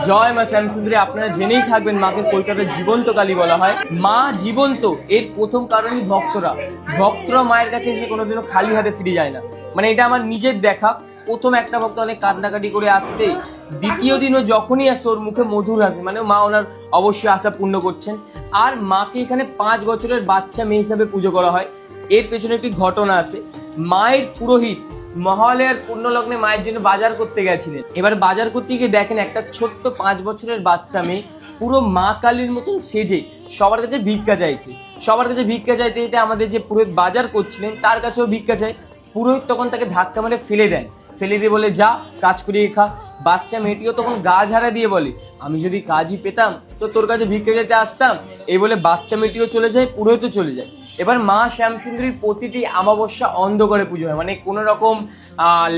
জয় মা শ্যামসুন্দরী। আপনারা জেনেই থাকবেন মাকে কলকাতার জীবন্ত কালী বলা হয়। মা জীবন্ত এর প্রথম কারণই ভক্তরা মায়ের কাছে এসে কোনোদিনও খালি হাতে ফিরে যায় না। মানে এটা আমার নিজের দেখা। প্রথম একটা ভক্ত অনেক কান্নাকাটি করে আসছে, দ্বিতীয় দিনও যখনই আসছে ওর মুখে মধুর হাসি, মানে মা ওনার অবশ্যই আশা পূর্ণ করছেন। আর মাকে এখানে 5 বছরের বাচ্চা মেয়ে হিসাবে পুজো করা হয়। এর পেছনে একটি ঘটনা আছে। মায়ের পুরোহিত মহালয়ার পুণ্যলগ্নে মায়ের জন্য বাজার করতে গেছিলেন। এবার বাজার করতে গিয়ে দেখেন একটা ছোট্ট 5 বছরের বাচ্চা মেয়ে পুরো মা কালীর মতন সেজে সবার কাছে ভিক্ষা চাইছে। ভিক্ষা চাইতে আমাদের যে পুরোহিত বাজার করছিলেন তার কাছেও ভিক্ষা চাই। পুরোহিত তখন তাকে ধাক্কা মেরে ফেলে দিয়ে বলে যা কাজ করিয়ে খা। বাচ্চা মেয়েটিও তখন গা ঝাড়া দিয়ে বলে আমি যদি কাজই পেতাম তো তোর কাছে ভিক্ষা যেতে আসতাম। এই বলে বাচ্চা মেয়েটিও চলে যায়, পুরোহিতও চলে যায়। এবার মা শ্যামসুন্দরীর প্রতিটি অমাবস্যা অন্ধকারে পুজো হয়, মানে কোনো রকম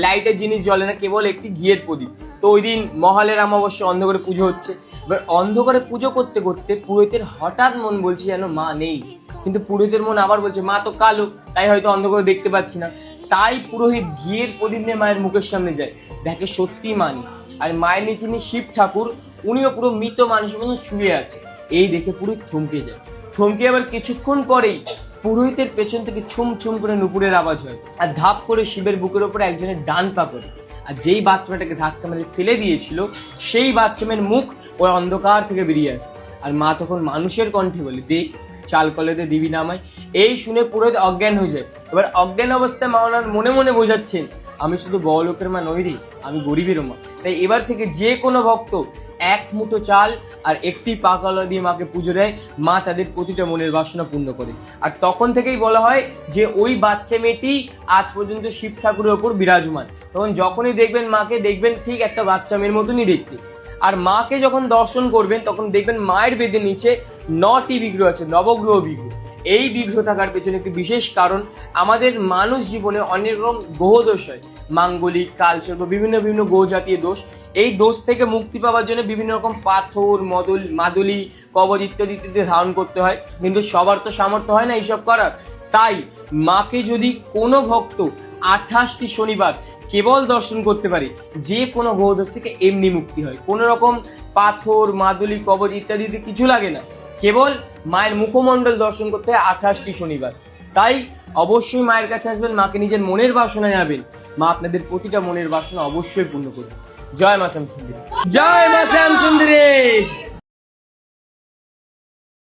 লাইটের জিনিস জ্বলে না, কেবল একটি ঘিয়ের প্রদীপ। তো ওই দিন মহালয়ার অমাবস্যা অন্ধকারে পুজো হচ্ছে। এবার অন্ধকারে পুজো করতে করতে পুরোহিতের হঠাৎ মন বলছে যেন মা নেই, কিন্তু পুরোহিতের মন আবার বলছে মা তো কালো, তাই হয়তো অন্ধকারে দেখতে পাচ্ছি না। তাই পুরোহিত ঘিয়ের প্রদীপ নিয়ে মায়ের মুখের সামনে যায়, দেখে সত্যি মা নেই। আর মায়ের নিচে শিব ঠাকুর, উনিও পুরো মৃত মানুষের মতো শুয়ে আছে। এই দেখে পুরোহিত থমকে আবার কিছুক্ষণ পরেই পুরোহিতের পেছন থেকে ছুম ছুম করে নুপুরের আওয়াজ হয়, আর ধাপ করে শিবের বুকের ওপরে একজনের ডান পা পড়ে। আর যেই বাচ্চাটাকে ধাক্কা মেরে ফেলে দিয়েছিল সেই বাচ্চা মেয়ের মুখ ওই অন্ধকার থেকে বেরিয়ে আসে। আর মা তখন মানুষের কণ্ঠে বলে দেখ চাল কলেতে দিবি নামায়। এই শুনে পুরোহিত অজ্ঞান হয়ে যায়। এবার অজ্ঞান অবস্থায় মা ওনার মনে মনে বোঝাচ্ছেন আমি শুধু বড়লোকের মা নই রে, আমি গরিবের মা। তাই এবার থেকে যে কোনো ভক্ত 1 মুঠো চাল আর একটি পাকালা দিয়ে মাকে পুজো দেয়, মা তাদের প্রতিটা মনের বাসনা পূর্ণ করে। আর তখন থেকেই বলা হয় যে ওই বাচ্চা মেয়েটি আজ পর্যন্ত শিব ঠাকুরের ওপর বিরাজমান। তখন যখনই দেখবেন মাকে, দেখবেন ঠিক একটা বাচ্চা মেয়ের মতনই দেখতে। আর মাকে যখন দর্শন করবেন তখন দেখবেন মায়ের বেদের নিচে 9টি বিগ্রহ আছে, নবগ্রহ বিগ্রহ। এই বিগ্রহ থাকার পেছনে একটি বিশেষ কারণ, আমাদের মানুষ জীবনে অনেক রকম গ্রহ দোষ হয়, মাঙ্গলিক, কালসর্প, বিভিন্ন গ্রহ জাতীয় দোষ। এই দোষ থেকে মুক্তি পাওয়ার জন্য বিভিন্ন রকম পাথর, মাদুলি, কবচ ইত্যাদি ধারণ করতে হয়, কিন্তু সবার তো সামর্থ্য হয় না এইসব করার। তাই মাকে যদি কোনো ভক্ত 28টি শনিবার কেবল দর্শন করতে পারে, যে কোনো গ্রহদোষ থেকে এমনি মুক্তি হয়। কোনো রকম পাথর, মাদুলি, কবচ ইত্যাদি কিছু লাগে না, কেবল মায়ের মুখমণ্ডল দর্শন করতে হয় 28টি শনিবার। তাই অবশ্যই মায়ের কাছে আসবেন, মাকে নিজের মনের বাসনা যাবেন, মা আপনাদের প্রতিটা মনের বাসনা অবশ্যই পূর্ণ করবে। জয় মা শ্যামসুন্দরী।